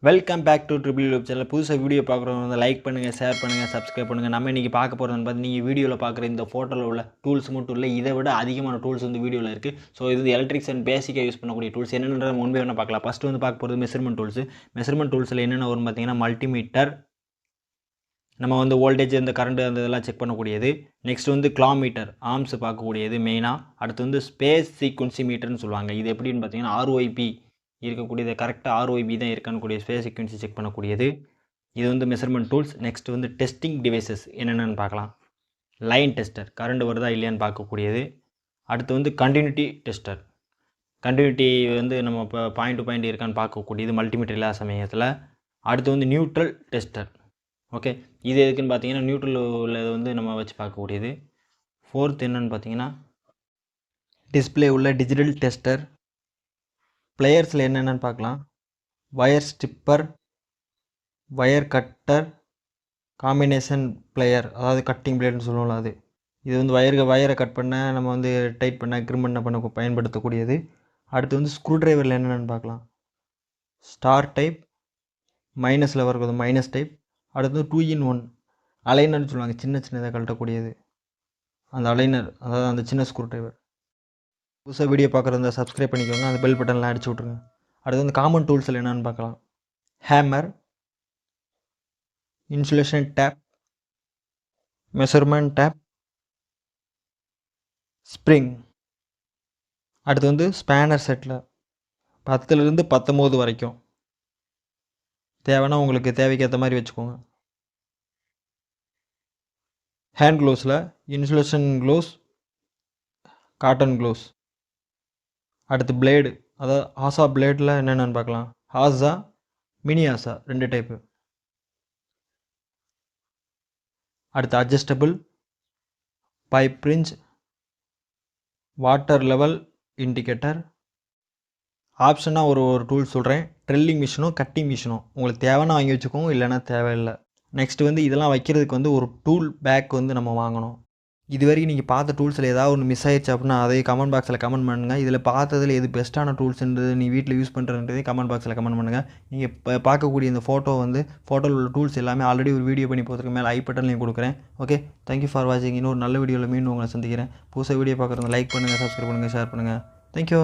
Welcome back to triple YouTube channel. புதுசாக video பார்க்குறவங்க வந்து லைக் பண்ணுங்கள், ஷேர் பண்ணுங்கள், சப்ஸ்கிரைப் பண்ணுங்கள். நம்ம இன்றைக்கி பார்க்க போகிறதுன்னு பார்த்து நீங்கள் வீடியோவில் பார்க்குற இந்த ஃபோட்டோவில் உள்ள டூல்ஸ் மட்டும் இல்லை, இதை விட அதிகமான டூல்ஸ் வந்து வீடியோவில் இருக்குது. ஸோ இது வந்து எலக்ட்ரிக்ஸ் பேசிக்காக யூஸ் பண்ணக்கூடிய டூல்ஸ் என்னென்ன முன்பே வேணால் பார்க்கலாம். ஃபஸ்ட்டு வந்து பார்க்க போகிறது மெஷர்மெண்ட் டூல்ஸ். மெஷர்மெண்ட் டூல்ஸில் என்னென்ன வரும் பார்த்தீங்கன்னா, மல்டிமீட்டர், நம்ம வந்து வோல்டேஜ் இந்த கரண்ட் அந்த இதெல்லாம் செக் பண்ணக்கூடியது. நெக்ஸ்ட் வந்து கிலோமீட்டர், ஆர்ம்ஸ் பார்க்கக்கூடியது மெயினாக. அடுத்து வந்து ஸ்பேஸ் சீக்வன்சி மீட்டர்னு சொல்லுவாங்க. இது எப்படின்னு பார்த்தீங்கன்னா, ஆர்ஒய்பி இருக்கக்கூடியது கரெக்டாக ஆர்ஒய்பி தான் இருக்கான்னு கூடிய ஸ்பேஸ் சீக்வன்சி செக் பண்ணக்கூடியது. இது வந்து மெஷர்மெண்ட் டூல்ஸ். நெக்ஸ்ட் வந்து டெஸ்டிங் டிவைசஸ் என்னென்னு பார்க்கலாம். லைன் டெஸ்டர், கரண்ட் வருதா இல்லையான்னு பார்க்கக்கூடியது. அடுத்து வந்து கண்டினியூட்டி டெஸ்டர், கண்டினியூட்டி வந்து நம்ம இப்போ பாயிண்ட் டு பாயிண்ட் இருக்கான்னு பார்க்கக்கூடியது மல்டிமீட்டர் இல்லாத சமயத்தில். அடுத்து வந்து நியூட்ரல் டெஸ்டர். ஓகே, இது எதுக்குன்னு பார்த்தீங்கன்னா நியூட்ரல் உள்ளது வந்து நம்ம வச்சு பார்க்கக்கூடியது. ஃபோர்த் என்னென்னு பார்த்தீங்கன்னா டிஸ்பிளே உள்ள டிஜிட்டல் டெஸ்டர். பிளேயர்ஸில் என்னென்னு பார்க்கலாம். Wire stripper, wire cutter, combination player, அதாவது கட்டிங் பிளேடுன்னு சொல்லுவோம்ல அது. இது வந்து வயரை கட் பண்ண, நம்ம வந்து டைட் பண்ண, கிரிம் பண்ண பயன்படுத்தக்கூடியது. அடுத்து வந்து ஸ்க்ரூ டிரைவரில் என்னென்னு பார்க்கலாம். ஸ்டார் டைப், மைனஸில் வரக்கூடிய மைனஸ் டைப். அடுத்து 2-in-1 அலைனர்னு சொல்லுவாங்க, சின்ன சின்னதாக கழட்டக்கூடியது அந்த அலைனர், அதாவது அந்த சின்ன ஸ்க்ரூ டிரைவர். புதுசாக வீடியோ பார்க்குறத சப்ஸ்கிரைப் பண்ணிக்கோங்க, அந்த பெல் பட்டன்லாம் அடிச்சு விட்ருங்க. அடுத்து வந்து காமன் டூல்ஸில் என்னென்னு பார்க்கலாம். Hammer, insulation tape, measurement tape, spring. அடுத்து வந்து ஸ்பேனர் செட்டில் 10லேருந்து 19 வரைக்கும் தேவைன்னா உங்களுக்கு தேவைக்கேற்ற மாதிரி வச்சுக்கோங்க. ஹேண்ட் க்ளோஸில் இன்சுலேஷன் க்ளோஸ், காட்டன் க்ளோஸ். அடுத்து பிளேடு, அதாவது ஆசா பிளேடில் என்னென்னு பார்க்கலாம். ஆசா, மினி ஆசா, 2 டைப்பு. அடுத்து adjustable, pipe wrench, water level indicator. ஆப்ஷனாக ஒரு டூல் சொல்கிறேன். ட்ரில்லிங் மிஷினும் கட்டிங் மிஷினும் உங்களுக்கு தேவைன்னா வாங்கி வச்சுக்கோங்க, இல்லைன்னா தேவையில்லை. நெக்ஸ்ட் வந்து இதெல்லாம் வைக்கிறதுக்கு வந்து ஒரு டூல் பேக் வந்து நம்ம வாங்கணும். இது வரைக்கும் நீங்கள் பார்த்த டூல்ஸில் ஏதாவது ஒன்று மிஸ் ஆயிடுச்சு அப்படின்னா அதை கமெண்ட் பாக்ஸில் கமெண்ட் பண்ணுங்கள். இதில் பார்த்ததில் எது பெஸ்ட்டான டூல்ஸ்ன்றது நீ வீட்டில் யூஸ் பண்ணுறதுன்றதே கமெண்ட் பாக்ஸில் கமெண்ட் பண்ணுங்கள். நீங்கள் இப்போ பார்க்கக்கூடிய இந்த ஃபோட்டோவில் உள்ள டூல்ஸ் எல்லாமே ஆல்ரெடி ஒரு வீடியோ பண்ணி போகிறதுக்கு மேலே ஐ பட்டன்லையும் கொடுக்குறேன். ஓகே, தேங்க்யூ ஃபார் வாட்சிங். இன்னொரு நல்ல வீடியோவில் மீண்டும் உங்களை சந்திக்கிறேன். புதுசாக வீடியோ பார்க்குறவங்க லைக் பண்ணுங்கள், சப்ஸ்கிரைப் பண்ணுங்கள், ஷேர் பண்ணுங்கள். தேங்க்யூ.